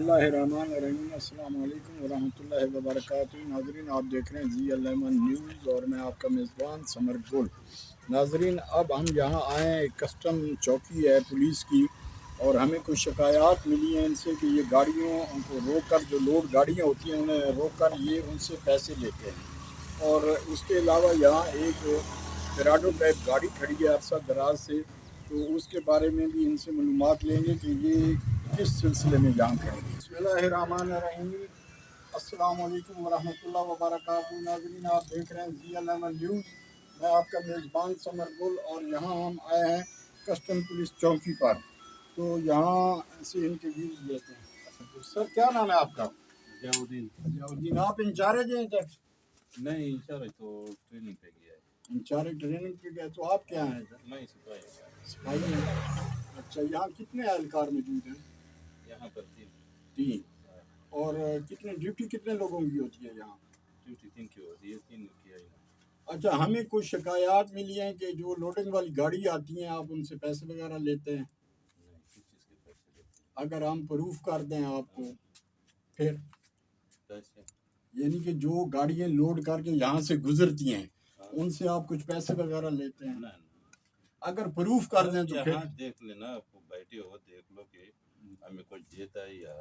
बिस्मिल्लाहिर्रहमानिर्रहीम। अस्सलाम वालेकुम वरहमतुल्लाहि वबरकातुहू। नाज़रीन, आप देख रहे हैं जी अल-अमन न्यूज़ और मैं आपका मेज़बान समर गुल। नाज़रीन, अब हम यहाँ आए हैं, एक कस्टम चौकी है पुलिस की, और हमें कुछ शिकायत मिली हैं इनसे कि ये गाड़ियों को रोक कर, जो लोड गाड़ियाँ होती हैं उन्हें रोक कर ये उनसे पैसे लेते हैं। और उसके अलावा यहाँ एक फेराडो टाइप गाड़ी खड़ी है अरसा दराज से, तो उसके बारे में भी इनसे मालूमात लेंगे कि ये किस सिलसिले में यहाँ खड़ी है। बिस्मिल्लाहिर्रहमानिर्रहीम। अस्सलाम वालेकुम वरहमतुल्लाहि वबरकातुहू। नाज़रीन, आप देख रहे हैं जी अल-अमन न्यूज़, मैं आपका मेज़बान समर गुल, और यहाँ हम आए हैं कस्टम पुलिस चौकी पर, तो यहाँ से इनके व्यूज़ लेते हैं। सर, क्या नाम है आपका? जयाउद्दीन। जयाउद्दीन, आप इंचार्ज हैं सर? नहीं, इंचार्ज तो ट्रेनिंग पे गया है। इंचार्ज ट्रेनिंग पे गया, तो आप क्या हैं सर? मैं सिपाही। सिपाही हैं। अच्छा, यहाँ कितने एहलकार मौजूद हैं? यहाँ पर 3। और कितने ड्यूटी कितने लोगों की होती है यहाँ? ड्यूटी 3 की होती है, 3 की है। अच्छा, हमें कुछ शिकायत मिली हैं कि जो लोडिंग वाली गाड़ी आती हैं आप उनसे पैसे वगैरह लेते हैं। नहीं, किस चीज़ के पैसे लेते हैं? अगर हम प्रूफ कर दें आपको, फिर पैसे यानी कि जो गाड़ियाँ लोड करके यहाँ से गुजरती हैं उनसे आप कुछ पैसे वगैरह लेते हैं? ना। अगर प्रूफ कर दें तो फिर? यहाँ देख लेना, आपको बैठे हो देख लो कि हमें कुछ देता है या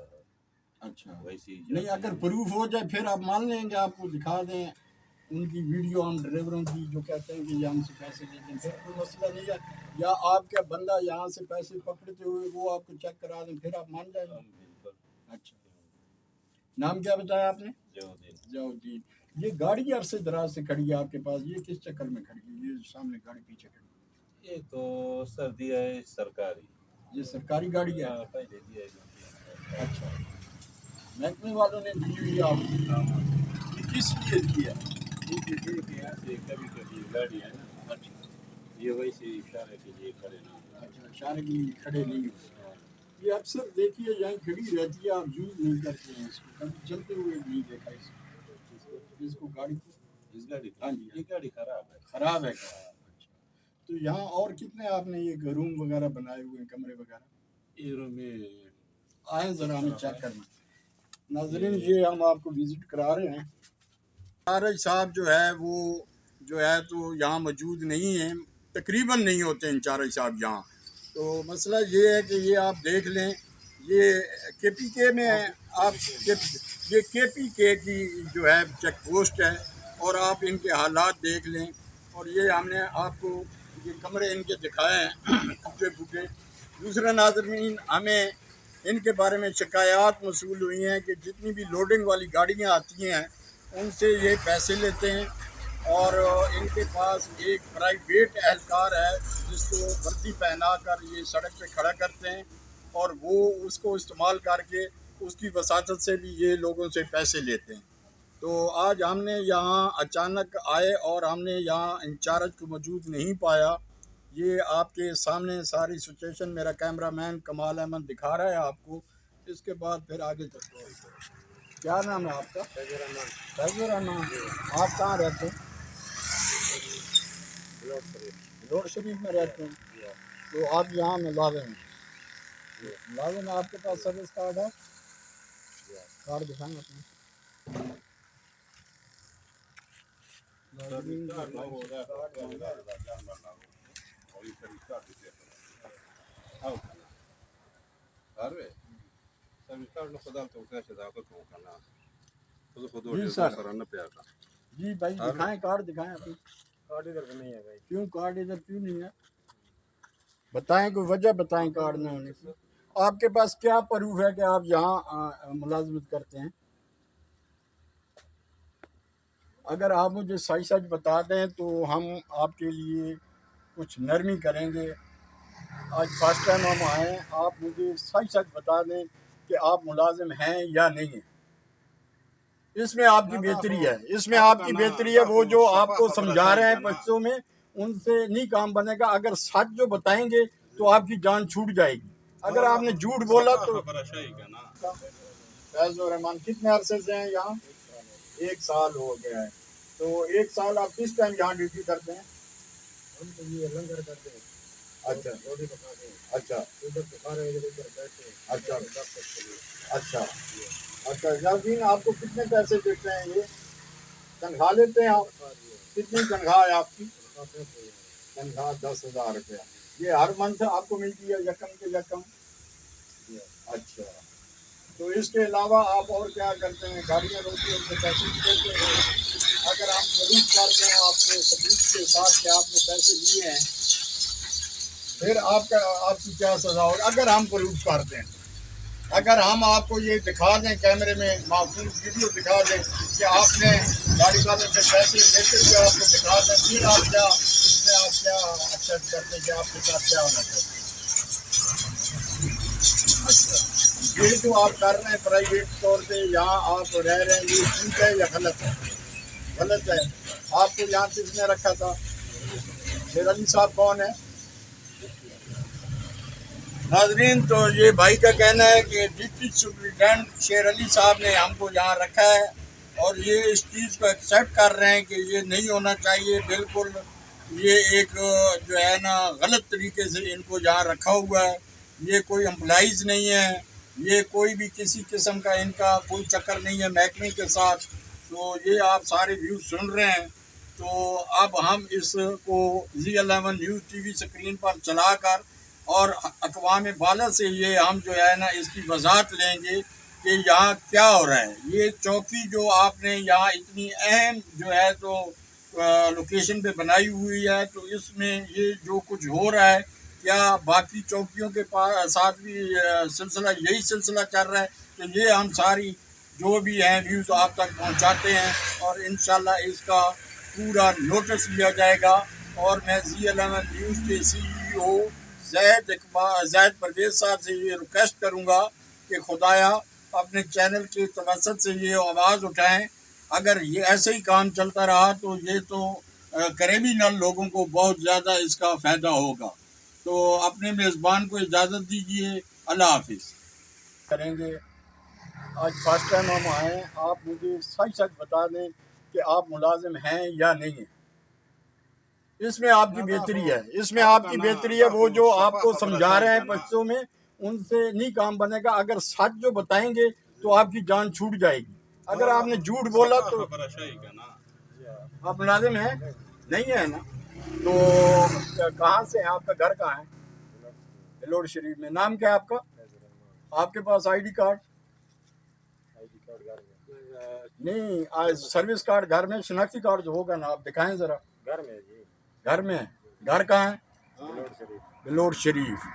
अच्छा, वैसे ही नहीं, अगर प्रूफ हो जाए फिर आप मान लेंगे, आपको दिखा दें उनकी वीडियो हम ड्राइवरों की जो कहते हैं कि ये हमसे पैसे लेते हैं, फिर कोई मसला नहीं है। या आपका बंदा यहाँ से पैसे पकड़ते हुए वो आपको चेक करा दें, फिर आप मान जाएंगे? बिल्कुल। अच्छा, नाम क्या बताया आपने? जयाउद्दीन। जयाउद्दीन। ये गाड़ी अरसे दराज से खड़ी है आपके पास, ये किस चक्कर में खड़ी है? ये सामने गाड़ी पीछे खड़ी है, ये तो सर दिया है सरकारी। ये सरकारी गाड़ी है? पहले दिया है। अच्छा, महकमे वालों ने दी हुई है आपको? ये किस लिए दी है? यहाँ से कभी कभी गाड़ी है ना, ये वैसे इशारे के लिए खड़े नहीं। अच्छा, इशारे के लिए खड़े नहीं हो। ये अक्सर देखिए यहाँ खड़ी रहती है, आप यूज़ नहीं करते हैं इसको, कभी चलते हुए नहीं देखा इसको गाड़ी को। इस गाड़ी हाँ जी, ये गाड़ी खराब है। खराब है क्या? अच्छा, तो यहाँ और कितने आपने ये रूम वगैरह बनाए हुए हैं, कमरे वगैरह? ये रूम में आए ज़रा हमें चेक करना। नाज़रीन, ये हम आपको विज़िट करा रहे हैं। इंचार्ज साहब जो है वो जो है तो यहाँ मौजूद नहीं है, तकरीबन नहीं होते इंचार्ज साहब यहाँ। तो मसला ये है कि ये आप देख लें, ये KPK में है, आप ये KPK की जो है चेक पोस्ट है, और आप इनके हालात देख लें। और ये हमने आपको ये कमरे इनके दिखाए हैं टूटे फूटे। दूसरा नाज़रीन, हमें इनके बारे में शिकायत मौसूल हुई हैं कि जितनी भी लोडिंग वाली गाड़ियाँ आती हैं उनसे ये पैसे लेते हैं, और इनके पास एक प्राइवेट एहलकार है जिसको वर्दी पहना कर ये सड़क पे खड़ा करते हैं, और वो उसको इस्तेमाल करके उसकी वसातत से भी ये लोगों से पैसे लेते हैं। तो आज हमने यहाँ अचानक आए और हमने यहाँ इंचार्ज को मौजूद नहीं पाया। ये आपके सामने सारी सिचुएशन मेरा कैमरामैन कमाल अहमद दिखा रहा है आपको। इसके बाद फिर आगे तक क्या नाम है आपका? फैज़ुर रहमान। आप कहाँ रहते हैं? लोड शरीफ में रहते हैं। तो आप यहाँ मुलाजिम हैं? मुलाजिम, आपके पास सर्विस कार्ड है? कार्ड दिखाएं अपना। जी सर, जी भाई दिखाएं, कार्ड दिखाएं अपनी। कार्ड इधर नहीं है भाई। क्यों कार्ड इधर क्यों नहीं है? बताएं, कोई वजह बताएं कार्ड न होने की। आपके पास क्या प्रूफ है कि आप यहाँ मुलाजमत करते हैं? अगर आप मुझे सही सच बता दें तो हम आपके लिए कुछ नरमी करेंगे। आज फर्स्ट टाइम हम आए हैं, आप मुझे सही सच बता दें कि आप मुलाजिम हैं या नहीं हैं। इसमें आपकी बेहतरी है, इसमें आपकी बेहतरी है। वो जो आपको समझा रहे हैं बच्चों में, उनसे नहीं काम बनेगा। अगर सच जो बताएंगे तो आपकी जान छूट जाएगी। अगर आपने झूठ बोला तो। फैज़ुर रहमान कितने अरसे से हैं यहाँ? 1 साल हो गया है। तो 1 साल आप किस टाइम यहाँ ड्यूटी करते हैं? हम तो ये लंगर करते हैं। अच्छा, रोटी पकाते हैं। अच्छा, उधर पका रहे हैं, इधर बैठे हैं। अच्छा, اچھا اچھا ناظرین، آپ کو کتنے پیسے دیتے ہیں یہ؟ تنخواہ لیتے ہیں آپ؟ کتنی تنخواہ ہے آپ کی؟ تنخواہ 10,000 روپیہ. یہ ہر منتھ آپ کو ملتی ہے یکم کے یکم؟ اچھا. تو اس کے علاوہ آپ اور کیا کرتے ہیں؟ گاڑیاں روکتی ہیں ان کے پیسے بھی دیتے ہیں؟ اگر ہم ثبوت کرتے ہیں آپ کو ثبوت کے ساتھ کہ آپ نے پیسے لیے ہیں، پھر آپ کی کیا سزا ہوگی اگر ہم پروف کرتے ہیں؟ اگر ہم آپ کو یہ دکھا دیں کیمرے میں محفوظ ویڈیو دکھا دیں کہ آپ نے گاڑی والے سے پیسے لیتے ہوئے آپ کو دکھا دیں، پھر آپ کیا اس میں آپ کیا ایکسیپٹ کرتے ہیں کہ آپ کے ساتھ کیا ہونا چاہیے؟ اچھا، یہ جو آپ کر رہے ہیں پرائیویٹ طور پہ یہاں آپ رہ رہے ہیں، یہ ٹھیک ہے یا غلط ہے؟ غلط ہے. آپ کو یہاں کس نے رکھا تھا؟ شیر علی صاحب کون ہے؟ ناظرین، تو یہ بھائی کا کہنا ہے کہ ڈپٹی سپرنٹینڈنٹ شیر علی صاحب نے ہم کو یہاں رکھا ہے اور یہ اس چیز کو ایکسیپٹ کر رہے ہیں کہ یہ نہیں ہونا چاہیے. بالکل یہ ایک جو ہے نا غلط طریقے سے ان کو یہاں رکھا ہوا ہے. یہ کوئی امپلائیز نہیں ہے، یہ کوئی بھی کسی قسم کا ان کا کوئی چکر نہیں ہے محکمے کے ساتھ. تو یہ آپ سارے ویوز سن رہے ہیں. تو اب ہم اس کو Zee11 news T V screen پر چلا کر اور اقوام بالا سے یہ ہم جو ہے نا اس کی وضاحت لیں گے کہ یہاں کیا ہو رہا ہے. یہ چوکی جو آپ نے یہاں اتنی اہم جو ہے تو لوکیشن پہ بنائی ہوئی ہے، تو اس میں یہ جو کچھ ہو رہا ہے کیا باقی چوکیوں کے ساتھ بھی سلسلہ یہی سلسلہ چل رہا ہے؟ تو یہ ہم ساری جو بھی ہیں ویوز آپ تک پہنچاتے ہیں اور انشاءاللہ اس کا پورا نوٹس لیا جائے گا. اور میں Zee11 نیوز کے CEO زید پرویز صاحب سے یہ ریکویسٹ کروں گا کہ خدایا اپنے چینل کے توسط سے یہ آواز اٹھائیں. اگر یہ ایسے ہی کام چلتا رہا تو یہ تو کریمنل لوگوں کو بہت زیادہ اس کا فائدہ ہوگا. تو اپنے میزبان کو اجازت دیجیے. اللہ حافظ. کریں گے. آج فرسٹ ٹائم ہم آئے ہیں، آپ مجھے سچ سچ بتا دیں کہ آپ ملازم ہیں یا نہیں ہیں. اس میں آپ کی بہتری ہے، اس میں آپ کی بہتری ہے. وہ جو آپ کو سمجھا رہے ہیں پشتوں میں ان سے نہیں کام بنے گا. اگر سچ جو بتائیں گے تو آپ کی جان چھوٹ جائے گی. اگر آپ نے جھوٹ بولا تو آپ ملازم ہیں نہیں ہیں نا. تو کہاں سے ہیں؟ آپ کا گھر کہاں ہے؟ بلوڑ شریف میں. نام کیا ہے آپ کا؟ آپ کے پاس آئی ڈی کارڈ نہیں؟ سروس کارڈ گھر میں، شناختی کارڈ جو ہوگا نا آپ دکھائیں ذرا. گھر میں جی. گھر میں. گھر کہاں ہے؟ بلوڑ شریف. بلوڑ شریف.